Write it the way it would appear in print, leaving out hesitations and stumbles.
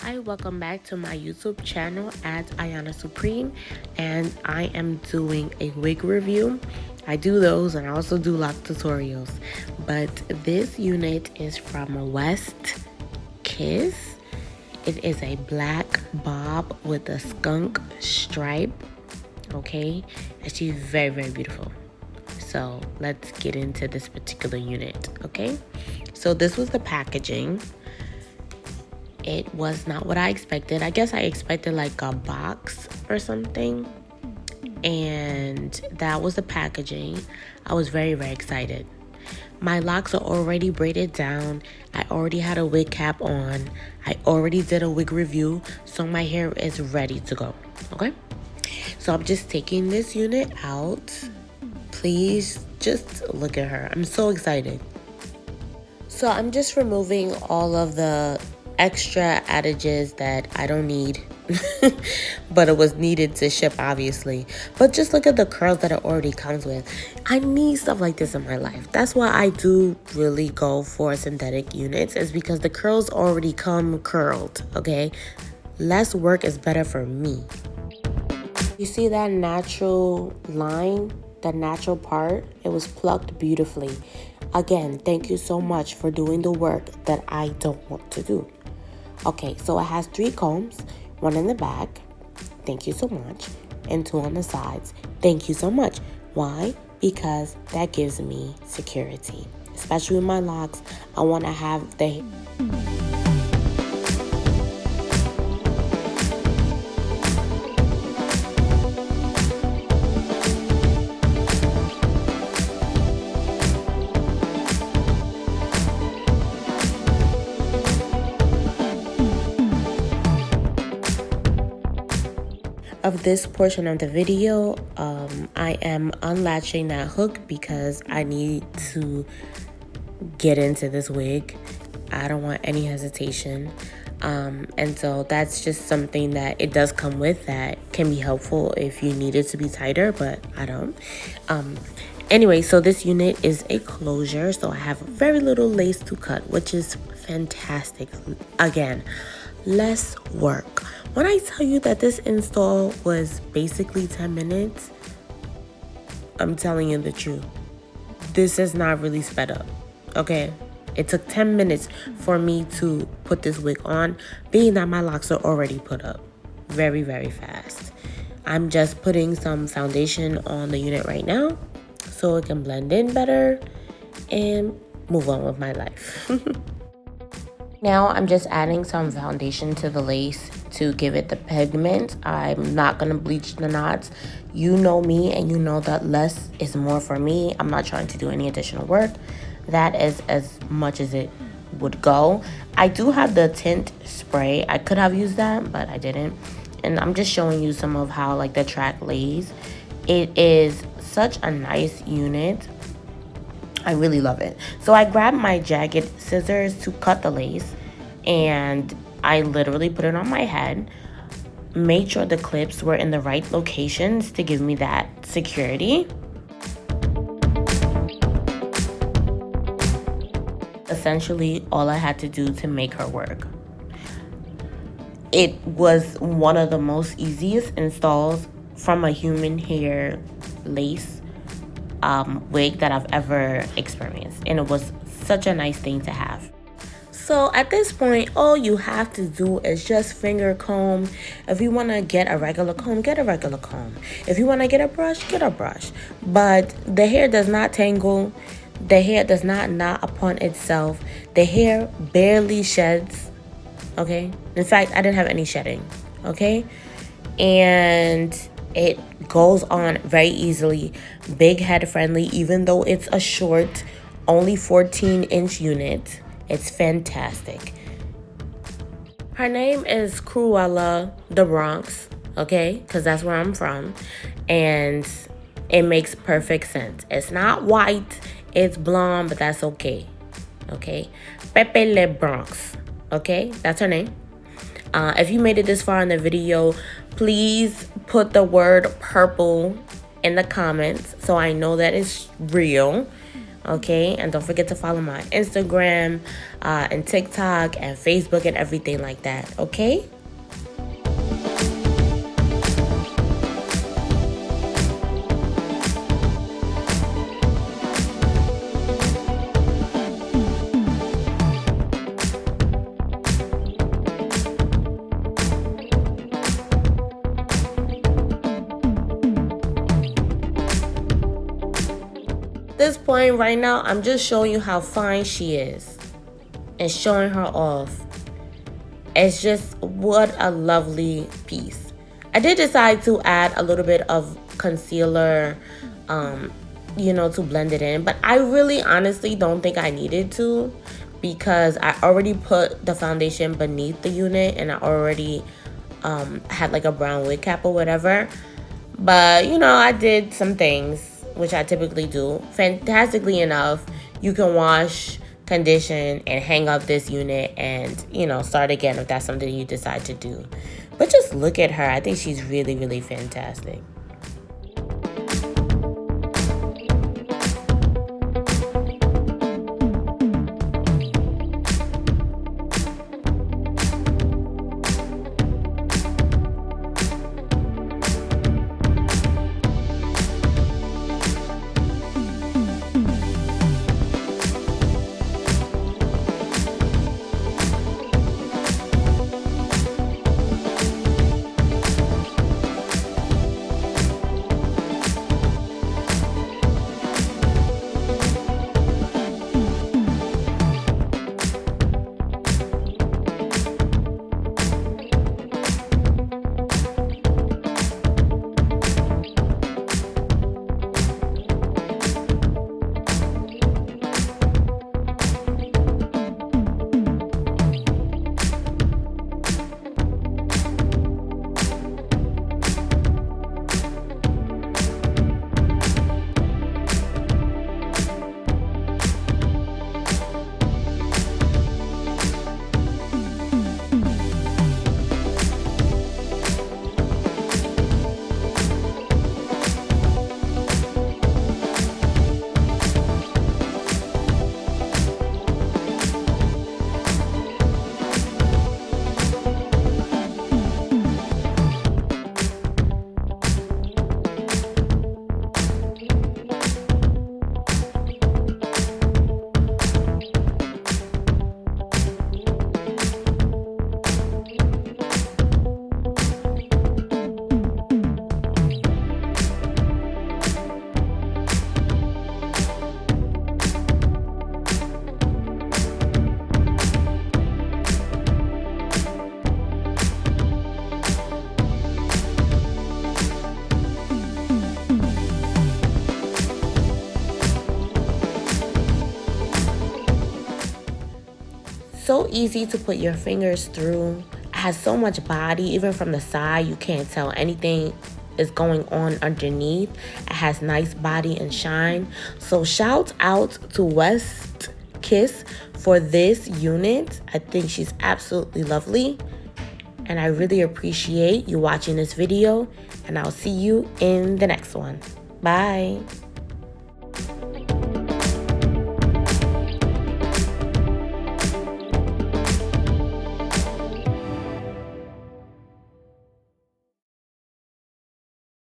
Hi, welcome back to my YouTube channel at AyannaSupreme, and I am doing a wig review. I do those and I also do lock tutorials, but this unit is from WestKiss. It is a black bob with a skunk stripe, okay? And she's very, very beautiful. So let's get into this particular unit, okay? So this was the packaging. It was not what I expected. I guess I expected like a box or something. And that was the packaging. I was very, very excited. My locks are already braided down. I already had a wig cap on. I already did a wig review. So my hair is ready to go. Okay? So I'm just taking this unit out. Please just look at her. I'm so excited. So I'm just removing all of the extra adages that I don't need, but it was needed to ship, obviously. But just look at the curls that it already comes with. I need stuff like this in my life. That's why I do really go for synthetic units, is because the curls already come curled, okay? Less work is better for me. You see that natural line, that natural part? It was plucked beautifully. Again, thank you so much for doing the work that I don't want to do. Okay, so it has 3 combs, 1 in the back, thank you so much, and 2 on the sides, thank you so much. Why? Because that gives me security, especially with my locks. I want to have the of this portion of the video. I am unlatching that hook because I need to get into this wig. I don't want any hesitation. And so that's just something that it does come with that can be helpful if you need it to be tighter, but I don't. Anyway, so this unit is a closure, so I have very little lace to cut, which is fantastic. Again, less work. When I tell you that this install was basically 10 minutes, I'm telling you the truth. This is not really sped up, okay? It took 10 minutes for me to put this wig on, being that my locks are already put up. Very, very fast. I'm just putting some foundation on the unit right now so it can blend in better and move on with my life. Now I'm just adding some foundation to the lace to give it the pigment. I'm not going to bleach the knots. You know me, and you know that less is more for me. I'm not trying to do any additional work. That is as much as it would go. I do have the tint spray. I could have used that, but I didn't. And I'm just showing you some of how like the track lays. It is such a nice unit. I really love it. So I grabbed my jagged scissors to cut the lace, and I literally put it on my head, made sure the clips were in the right locations to give me that security. Essentially, all I had to do to make her work. It was one of the most easiest installs from a human hair lace wig that I've ever experienced, and it was such a nice thing to have. So at this point, all you have to do is just finger comb. If you want to get a regular comb, get a regular comb. If you want to get a brush, get a brush. But the hair does not tangle. The hair does not knot upon itself. The hair barely sheds, okay? In fact, I didn't have any shedding, okay? And it goes on very easily, big head friendly, even though it's a short, only 14-inch unit. It's fantastic. Her name is Cruella the Bronx, okay? Because that's where I'm from. And it makes perfect sense. It's not white, it's blonde, but that's okay. Okay? Pepe Le Bronx, okay? That's her name. If you made it this far in the video, please put the word purple in the comments so I know that it's real. okay? And don't forget to follow my Instagram and TikTok and Facebook and everything like that, okay? This point right now, I'm just showing you how fine she is and showing her off. It's just what a lovely piece. I did decide to add a little bit of concealer, you know, to blend it in, but I really honestly don't think I needed to, because I already put the foundation beneath the unit and I already had like a brown wig cap or whatever. But you know, I did some things which I typically do. Fantastically enough, you can wash, condition, and hang up this unit and, you know, start again if that's something you decide to do. But just look at her. I think she's really, really fantastic. So easy to put your fingers through. It has so much body, even from the side you can't tell anything is going on underneath. It has nice body and shine. So shout out to WestKiss for this unit. I think she's absolutely lovely, and I really appreciate you watching this video, and I'll see you in the next one. Bye.